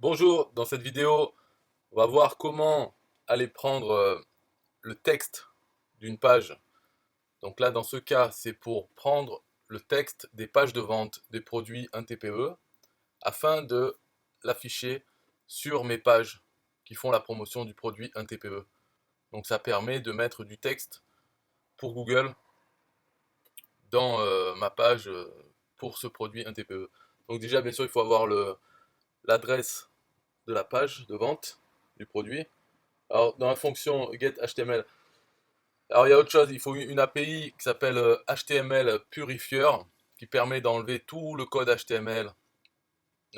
Bonjour, dans cette vidéo, on va voir comment aller prendre le texte d'une page. Donc là, dans ce cas, c'est pour prendre le texte des pages de vente des produits 1TPE afin de l'afficher sur mes pages qui font la promotion du produit 1TPE. Donc ça permet de mettre du texte pour Google dans ma page pour ce produit 1TPE. Donc déjà, bien sûr, il faut avoir l'adresse de la page de vente du produit. Alors, dans la fonction getHTML, alors il y a autre chose, il faut une API qui s'appelle HTML Purifier, qui permet d'enlever tout le code HTML,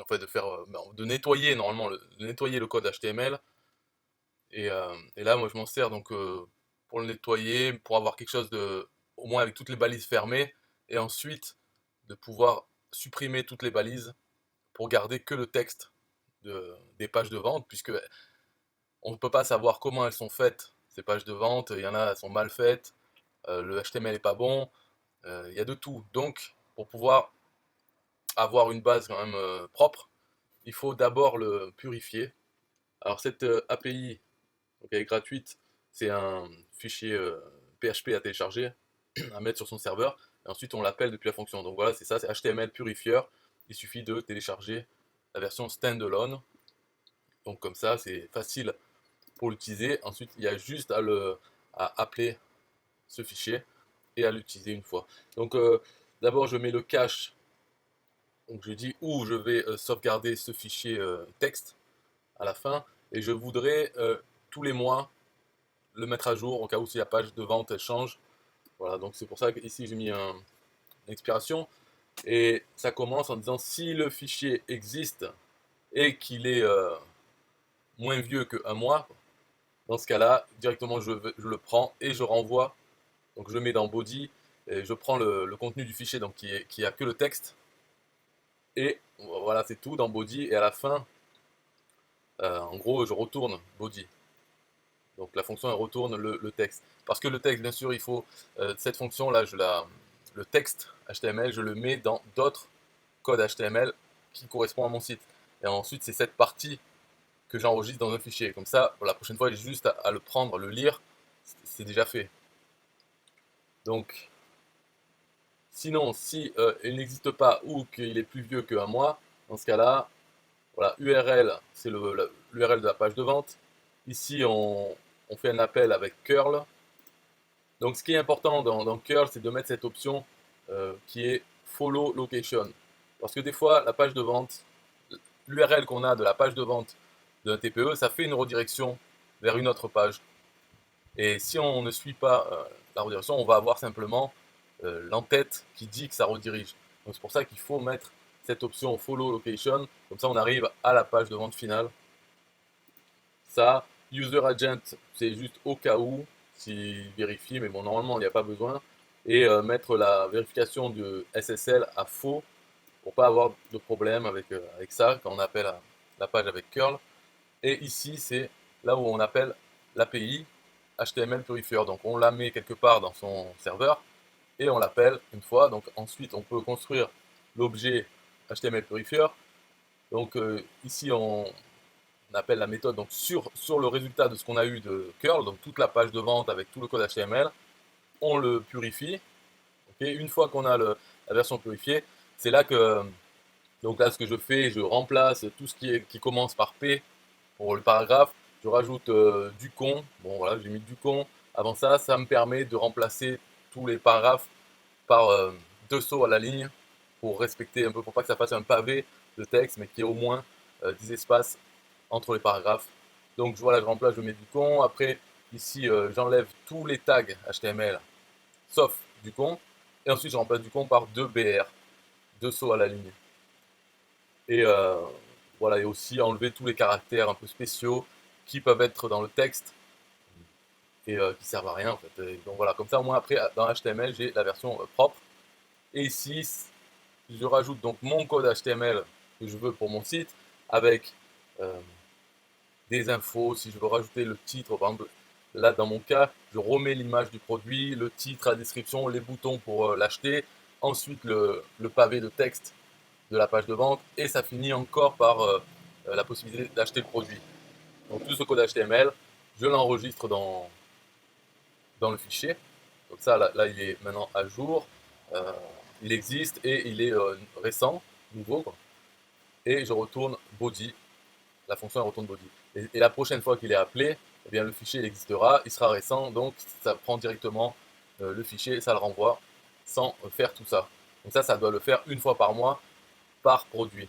en fait de nettoyer normalement, de nettoyer le code HTML. Et là, moi je m'en sers donc pour le nettoyer, pour avoir quelque chose de, au moins avec toutes les balises fermées, et ensuite de pouvoir supprimer toutes les balises pour garder que le texte des pages de vente, puisque on ne peut pas savoir comment elles sont faites, ces pages de vente. Il y en a, elles sont mal faites, le HTML n'est pas bon, il y a de tout. Donc, pour pouvoir avoir une base quand même propre, il faut d'abord le purifier. Alors, cette API, donc elle est gratuite, c'est un fichier PHP à télécharger, à mettre sur son serveur, et ensuite on l'appelle depuis la fonction. Donc voilà, c'est ça, c'est HTML Purifier. Il suffit de télécharger la version standalone. Donc comme ça, c'est facile pour l'utiliser. Ensuite, il y a juste à appeler ce fichier et à l'utiliser une fois. Donc d'abord, je mets le cache. Donc je dis où je vais sauvegarder ce fichier texte à la fin. Et je voudrais tous les mois le mettre à jour au cas où si la page de vente elle change. Voilà, donc c'est pour ça qu'ici j'ai mis une expiration. Et ça commence en disant si le fichier existe et qu'il est moins vieux qu'un mois, dans ce cas-là, directement je le prends et je renvoie. Donc je le mets dans body et je prends le contenu du fichier donc qui a que le texte. Et voilà, c'est tout dans body. Et à la fin, en gros, je retourne body. Donc la fonction elle retourne le texte. Parce que le texte, bien sûr, il faut cette fonction là, le texte HTML, je le mets dans d'autres codes HTML qui correspondent à mon site. Et ensuite, c'est cette partie que j'enregistre dans un fichier. Comme ça, pour la prochaine fois, j'ai juste à le prendre, le lire, c'est déjà fait. Donc, sinon, si il n'existe pas ou qu'il est plus vieux qu'un mois, dans ce cas-là, voilà, URL, c'est l'URL de la page de vente. Ici, on fait un appel avec curl. Donc, ce qui est important dans curl, c'est de mettre cette option qui est follow location. Parce que des fois, la page de vente, l'URL qu'on a de la page de vente d'un TPE, ça fait une redirection vers une autre page. Et si on ne suit pas la redirection, on va avoir simplement l'entête qui dit que ça redirige. Donc c'est pour ça qu'il faut mettre cette option follow location, comme ça on arrive à la page de vente finale. Ça, user agent, c'est juste au cas où, s'il vérifie, mais bon normalement il n'y a pas besoin. Et mettre la vérification de SSL à faux pour pas avoir de problème avec ça quand on appelle la page avec curl. Et ici, c'est là où on appelle l'API HTML Purifier. Donc on la met quelque part dans son serveur et on l'appelle une fois. Donc ensuite, on peut construire l'objet HTML Purifier. Donc ici, on appelle la méthode donc sur le résultat de ce qu'on a eu de curl, donc toute la page de vente avec tout le code HTML, on le purifie. Okay, une fois qu'on a la version purifiée, c'est là que, donc là ce que je fais, je remplace tout ce qui commence par P pour le paragraphe, je rajoute du con. Bon voilà, j'ai mis du con. Avant ça, ça me permet de remplacer tous les paragraphes par deux sauts à la ligne pour respecter un peu, pour pas que ça fasse un pavé de texte, mais qu'il y ait au moins des espaces entre les paragraphes. Donc voilà, je remplace, je mets du con. Après, ici, j'enlève tous les tags HTML, sauf du con. Et ensuite, je remplace du con par deux BR, deux sauts à la ligne. Et voilà, et aussi enlever tous les caractères un peu spéciaux qui peuvent être dans le texte et qui servent à rien en fait. Et donc voilà, comme ça au moins après dans HTML j'ai la version propre. Et ici je rajoute donc mon code HTML que je veux pour mon site avec euh, des infos. Si je veux rajouter le titre, par exemple là dans mon cas, je remets l'image du produit, le titre, la description, les boutons pour l'acheter, ensuite le pavé de texte de la page de vente et ça finit encore par la possibilité d'acheter le produit. Donc tout ce code HTML, je l'enregistre dans le fichier. Donc ça, là il est maintenant à jour, il existe et il est récent, nouveau, quoi. Et je retourne body, la fonction elle retourne body. Et la prochaine fois qu'il est appelé, eh bien, le fichier il existera, il sera récent, donc ça prend directement le fichier et ça le renvoie sans faire tout ça. Donc ça doit le faire une fois par mois, par produit.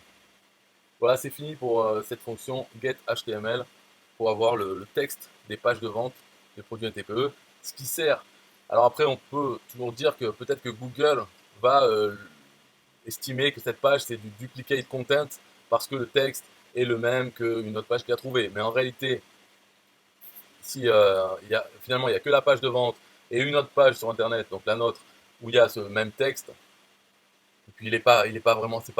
Voilà, c'est fini pour cette fonction getHTML pour avoir le texte des pages de vente des produits un TPE. Ce qui sert, alors après on peut toujours dire que peut-être que Google va estimer que cette page c'est du duplicate content parce que le texte est le même qu'une autre page qu'il a trouvée. Mais en réalité, si finalement il n'y a que la page de vente et une autre page sur internet, donc la nôtre, où il y a ce même texte, et puis c'est pas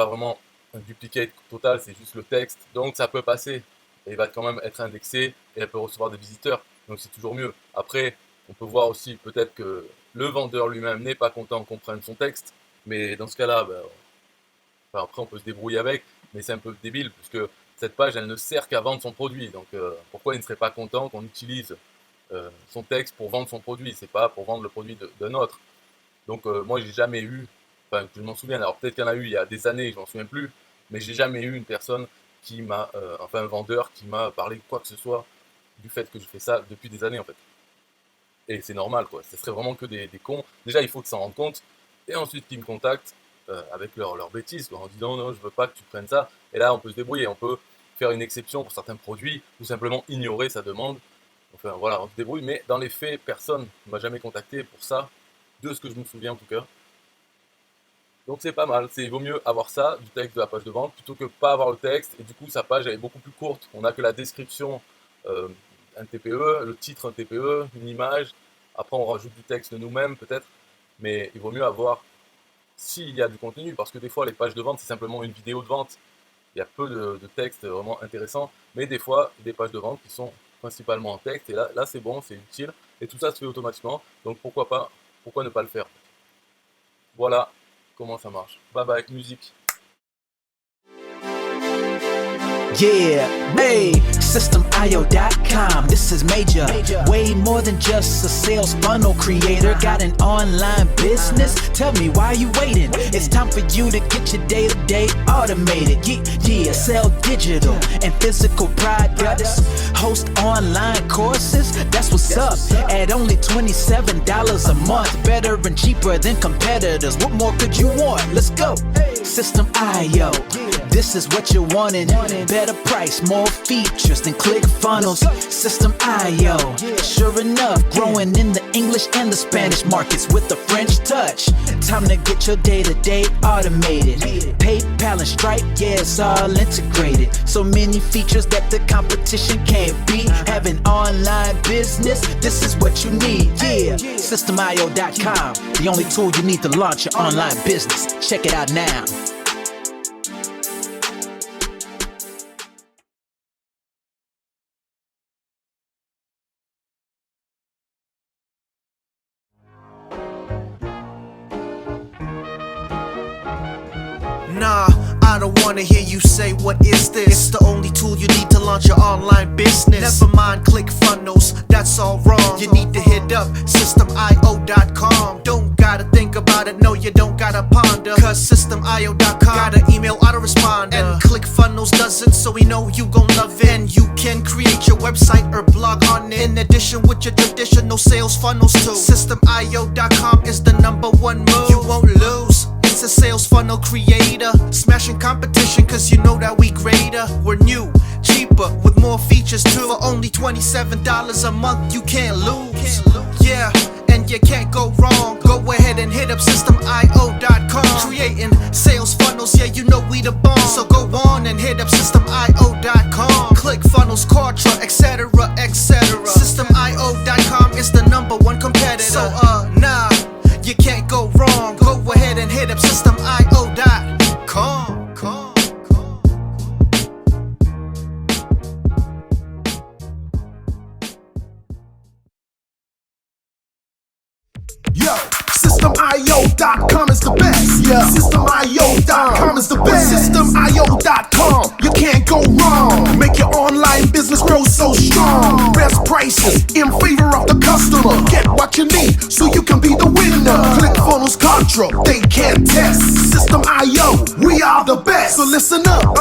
vraiment un duplicate total, c'est juste le texte, donc ça peut passer, et il va quand même être indexé, et elle peut recevoir des visiteurs, donc c'est toujours mieux. Après, on peut voir aussi peut-être que le vendeur lui-même n'est pas content qu'on prenne son texte, mais dans ce cas-là, après on peut se débrouiller avec, mais c'est un peu débile, puisque cette page, elle ne sert qu'à vendre son produit, donc pourquoi il ne serait pas content qu'on utilise son texte pour vendre son produit, c'est pas pour vendre le produit d'un autre. Donc moi j'ai jamais eu, enfin je m'en souviens, alors peut-être qu'il y en a eu il y a des années, je m'en souviens plus, mais j'ai jamais eu une personne qui m'a, enfin un vendeur qui m'a parlé de quoi que ce soit du fait que je fais ça depuis des années en fait. Et c'est normal quoi, ce serait vraiment que des cons. Déjà il faut qu'ils s'en rendent compte, et ensuite qu'ils me contactent avec leur bêtise, quoi, en disant non je veux pas que tu prennes ça, et là on peut se débrouiller, on peut faire une exception pour certains produits, ou simplement ignorer sa demande. Enfin voilà, on se débrouille, mais dans les faits, personne ne m'a jamais contacté pour ça, de ce que je me souviens en tout cas. Donc c'est pas mal, il vaut mieux avoir ça, du texte de la page de vente, plutôt que pas avoir le texte, et du coup sa page elle est beaucoup plus courte. On n'a que la description, un TPE, le titre un TPE, une image, après on rajoute du texte de nous-mêmes peut-être, mais il vaut mieux avoir, s'il y a du contenu, parce que des fois les pages de vente c'est simplement une vidéo de vente, il y a peu de texte vraiment intéressant, mais des fois des pages de vente qui sont principalement en texte, et là c'est bon, c'est utile, et tout ça se fait automatiquement, donc pourquoi ne pas le faire? Voilà comment ça marche. Bye bye, musique. Yeah, hey, systemio.com, this is major. Way more than just a sales funnel creator. Got an online business? Tell me why you waiting. It's time for you to get your day-to-day automated. Yeah, sell digital and physical products. Host online courses, that's what's up. At only $27 a month. Better and cheaper than competitors. What more could you want? Let's go. System.io, this is what you're wanting. Better price, more features than ClickFunnels. System.io, sure enough, growing in the English and the Spanish markets with a French touch. Time to get your day-to-day automated. PayPal and Stripe, yeah, it's all integrated. So many features that the competition can't beat. Have an online business, this is what you need. Yeah, systemio.com, the only tool you need to launch your online business. Check it out now. Nah, I don't wanna hear you say what is this. It's the only tool you need to launch your online business. Never mind ClickFunnels, that's all wrong. You need to hit up systemio.com. Don't gotta think about it, no you don't gotta ponder. Cause systemio.com got an email autoresponder. And ClickFunnels doesn't, so we know you gon' love it. And you can create your website or blog on it. In addition with your traditional sales funnels too. Systemio.com is the #1 move. You won't lose. It's a sales funnel creator, smashing competition cause you know that we greater. We're new, cheaper, with more features too. For only $27 a month, you can't lose. Yeah, and you can't go wrong. Go ahead and hit up systemio.com. Creating sales funnels, yeah, you know we the bomb. So go on and hit up systemio.com. ClickFunnels, Quadra, etc, etc. Systemio.com is the #1 competitor. So nah, you can't go wrong. Go ahead and hit up systemio.com. Yo, systemio.com is the best. ya. SystemIO.com is the best. SystemIO.com, you can't go wrong. Make your online business grow so strong. Best prices in favor of the customer. Get what you need so you can be the winner. ClickFunnels Contra, they can't test. System.io, we are the best. So listen up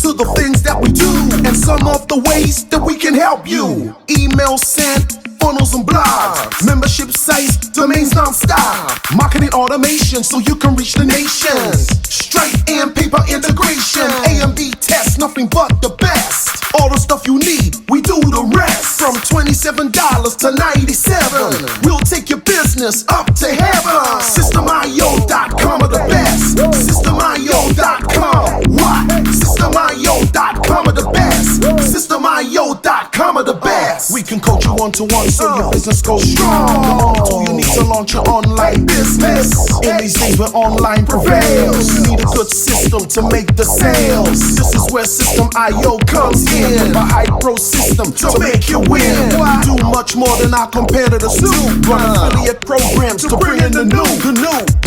to the things that we do and some of the ways that we can help you. Email sent, funnels and blogs, membership sites, domains non-stop, marketing automation so you can reach the nations. Stripe and paper integration, A and B tests, nothing but the best. All the stuff you need, we do the rest. From $27 to $97, we'll take your business up to heaven. SystemIO.com are the best. SystemIO.com, what? SystemIO.com are the best. SystemIO.com are the best. We can coach you one-to-one so your business goes strong. The only tool you need to launch your online business. In these days where online prevails, you need a good system to make the sales. This is where System.io comes in. A high-pro system to make you win. We do much more than our competitors do. Run affiliate programs to bring in the new.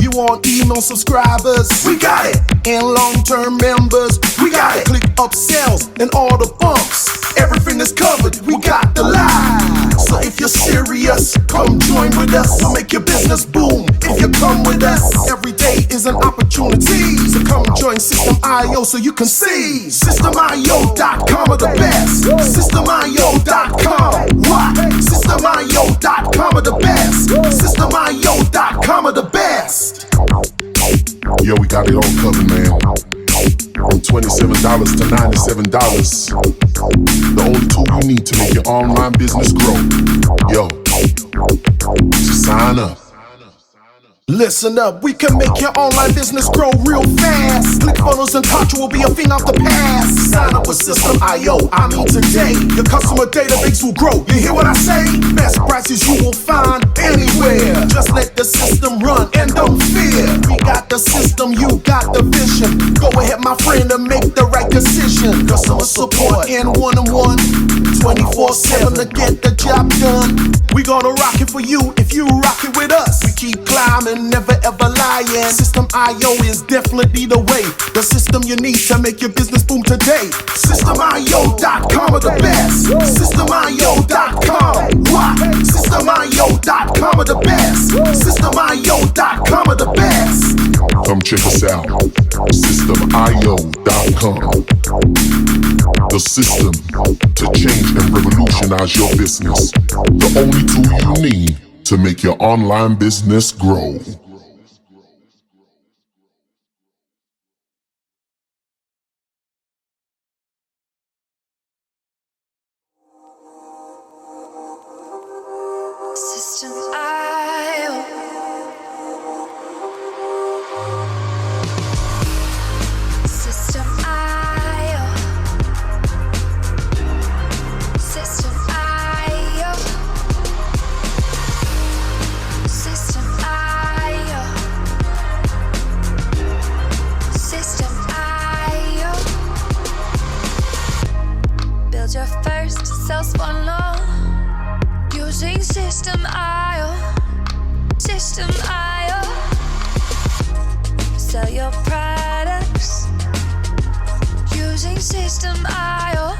You want email subscribers? We got it. And long-term members? We got it. Click upsells and all the bumps. Everything is covered. We got the line. So if you're serious, come join with us. We'll make your business boom if you come with us. Every day is an opportunity. So come join System.io so you can see. SystemIO.com are the best. SystemIO.com, what? SystemIO.com are the best. SystemIO.com are the best. Yo, we got it all covered, man. From $27 to $97. The only tool you need to make your online business grow. Yo, just sign up. Listen up, we can make your online business grow real fast. ClickFunnels and Contra will be a thing of the past. Sign up with System.io, I mean today. Your customer database will grow, you hear what I say? Best prices you will find anywhere. Just let the system run and don't fear. We got the system, you got the vision. Go ahead my friend and make the right decision. Customer support and one-on-one, 24/7 to get the job done. We gonna rock it for you if you rock it with us. We keep climbing, never ever lying. System.io is definitely the way. The system you need to make your business boom today. SystemIO.com are the best. SystemIO.com, what? SystemIO.com are the best. SystemIO.com are the best. Come check us out. SystemIO.com. The system to change and revolutionize your business. The only tool you need to make your online business grow. System.io. System.io. System.io. System.io. System.io. Build your first sales funnel using System.io. System.io. Sell your products using System.io.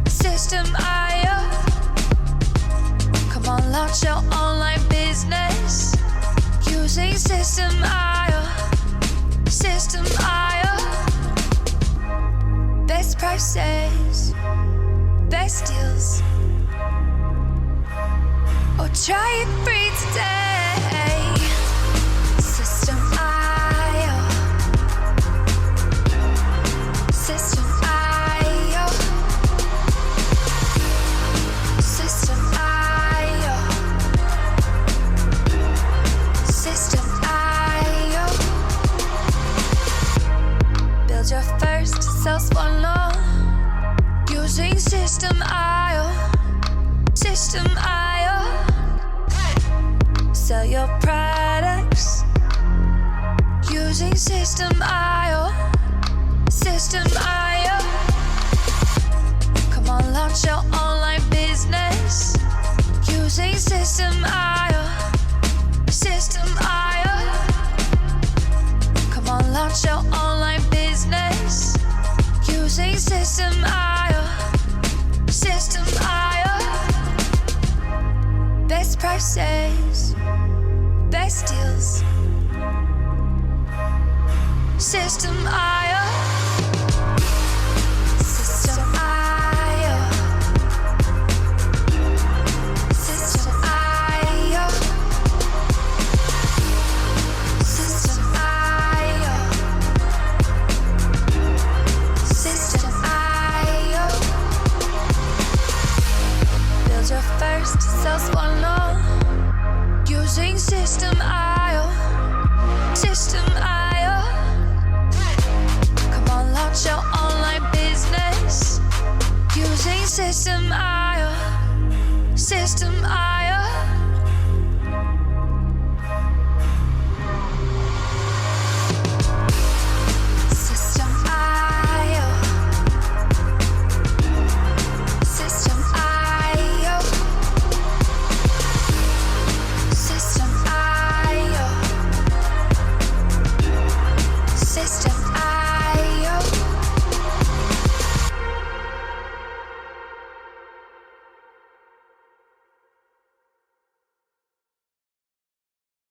System.io. Come on, launch your online business using System.io. System.io. Best prices, best deals. Or try it free today. System.io. System.io. System.io. System.io. Build your first sales funnel using System.io. System.io. Sell your products using System.io. System.io. Come on, launch your online business using System.io. System.io. prices, best deals. System IO. System IO. System IO. System IO. System IO. Build your first self-funnel using System IO. System IO. Come on, launch your online business using System IO. System IO. System IO. System IO. System IO. System